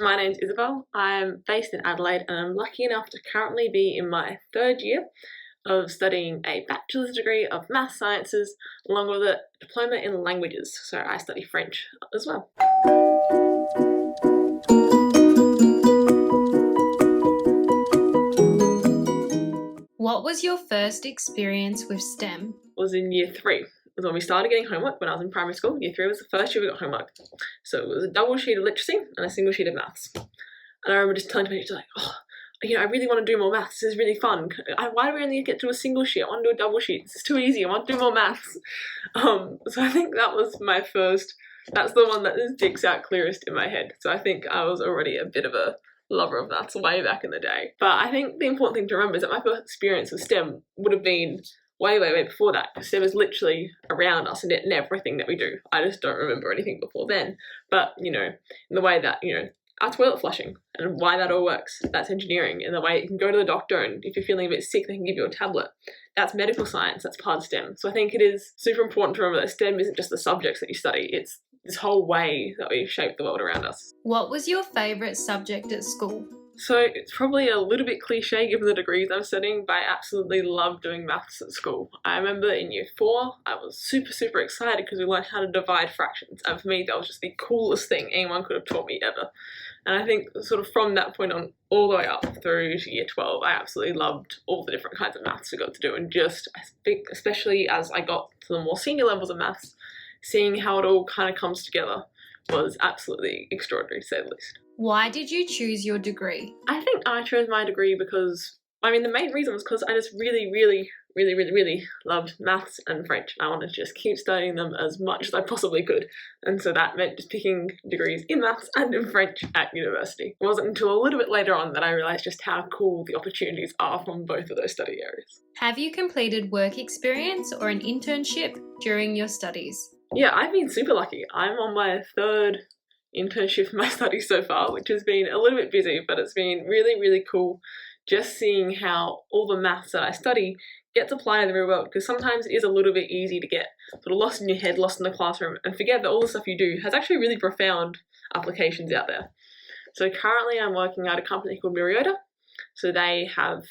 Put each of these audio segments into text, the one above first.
My name's Isabelle. I'm based in Adelaide and I'm lucky enough to currently be in my third year of studying a bachelor's degree of math sciences along with a diploma in languages. So I study French as well. What was your first experience with STEM? Was in year 3. It was when we started getting homework when I was in primary school. Year 3 was the first year we got homework. So it was a double sheet of literacy and a single sheet of maths. And I remember just telling to my teacher, I really want to do more maths. This is really fun. Why do we only get to a single sheet? I want to do a double sheet. This is too easy. I want to do more maths. So I think that was my first. That's the one that sticks out clearest in my head. So I think I was already a bit of a lover of maths way back in the day. But I think the important thing to remember is that my first experience with STEM would have been way before that. Because STEM is literally around us and in everything that we do. I just don't remember anything before then. But, in the way that, our toilet flushing and why that all works. That's engineering, and the way you can go to the doctor and if you're feeling a bit sick, they can give you a tablet. That's medical science, that's part of STEM. So I think it is super important to remember that STEM isn't just the subjects that you study, it's this whole way that we shape the world around us. What was your favourite subject at school? So it's probably a little bit cliche given the degrees I'm studying, but I absolutely loved doing maths at school. I remember in year 4, I was super excited because we learned how to divide fractions. And for me, that was just the coolest thing anyone could have taught me ever. And I think sort of from that point on, all the way up through to year 12, I absolutely loved all the different kinds of maths we got to do. And just, I think, especially as I got to the more senior levels of maths, seeing how it all kind of comes together was absolutely extraordinary, to say the least. Why did you choose your degree? I think I chose my degree because, the main reason was because I just really loved maths and French. I wanted to just keep studying them as much as I possibly could. And so that meant just picking degrees in maths and in French at university. It wasn't until a little bit later on that I realised just how cool the opportunities are from both of those study areas. Have you completed work experience or an internship during your studies? Yeah, I've been super lucky. I'm on my third internship in my studies so far, which has been a little bit busy, but it's been really cool just seeing how all the maths that I study gets applied in the real world, because sometimes it is a little bit easy to get sort of lost in your head, lost in the classroom, and forget that all the stuff you do has actually really profound applications out there. So currently I'm working at a company called Myriota. So they have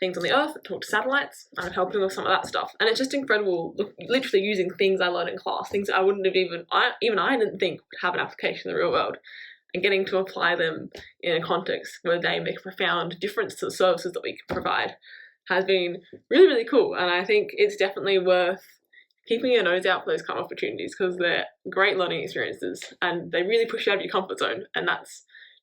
things on the Earth that talk to satellites. I'm helping with some of that stuff. And it's just incredible, literally using things I learned in class, things that I wouldn't have I didn't think would have an application in the real world, and getting to apply them in a context where they make a profound difference to the services that we can provide has been really cool. And I think it's definitely worth keeping your nose out for those kind of opportunities because they're great learning experiences and they really push you out of your comfort zone. And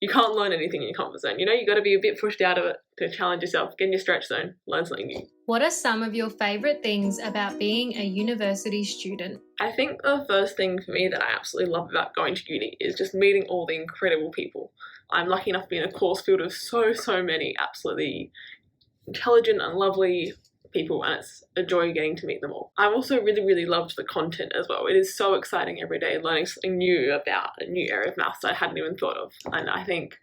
you can't learn anything in your comfort zone. You got to be a bit pushed out of it to challenge yourself, get in your stretch zone, learn something new. What are some of your favourite things about being a university student? I think the first thing for me that I absolutely love about going to uni is just meeting all the incredible people. I'm lucky enough to be in a course field of so many absolutely intelligent and lovely people, and it's a joy getting to meet them all. I've also really loved the content as well. It is so exciting every day learning something new about a new area of maths that I hadn't even thought of, and I think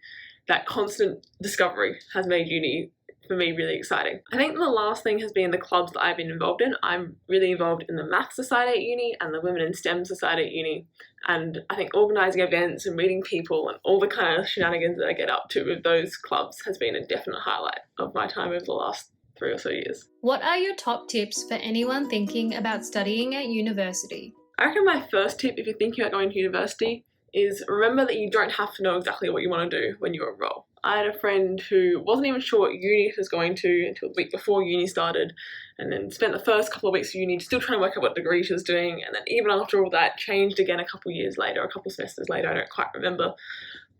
that constant discovery has made uni for me really exciting. I think the last thing has been the clubs that I've been involved in. I'm really involved in the Maths Society at uni and the Women in STEM Society at uni, and I think organising events and meeting people and all the kind of shenanigans that I get up to with those clubs has been a definite highlight of my time over the last 3 or so years. What are your top tips for anyone thinking about studying at university? I reckon my first tip if you're thinking about going to university is remember that you don't have to know exactly what you want to do when you enroll. I had a friend who wasn't even sure what uni he was going to until the week before uni started, and then spent the first couple of weeks of uni still trying to work out what degree she was doing, and then even after all that changed again a couple semesters later, I don't quite remember.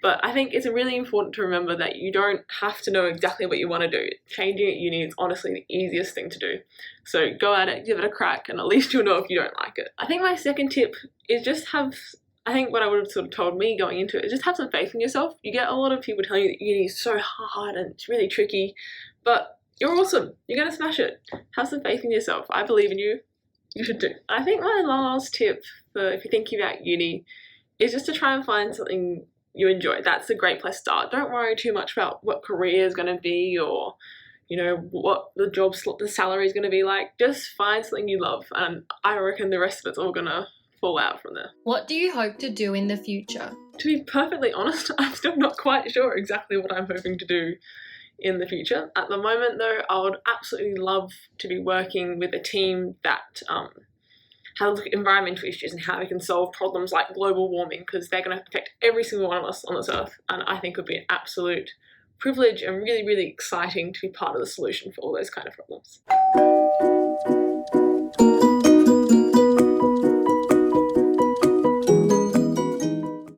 But I think it's really important to remember that you don't have to know exactly what you want to do. Changing at uni is honestly the easiest thing to do. So go at it, give it a crack, and at least you'll know if you don't like it. I think my second tip is what I would have sort of told me going into it is just have some faith in yourself. You get a lot of people telling you that uni is so hard and it's really tricky, but you're awesome. You're going to smash it. Have some faith in yourself. I believe in you. You should too. I think my last tip for if you're thinking about uni is just to try and find something you enjoy. That's a great place to start. Don't worry too much about what career is going to be or what the salary is going to be like. Just find something you love, and I reckon the rest of it's all going to fall out from there. What do you hope to do in the future? To be perfectly honest, I'm still not quite sure exactly what I'm hoping to do in the future. At the moment though, I would absolutely love to be working with a team that has a look at environmental issues and how we can solve problems like global warming, because they're going to affect every single one of us on this earth, and I think it would be an absolute privilege and really, really exciting to be part of the solution for all those kind of problems.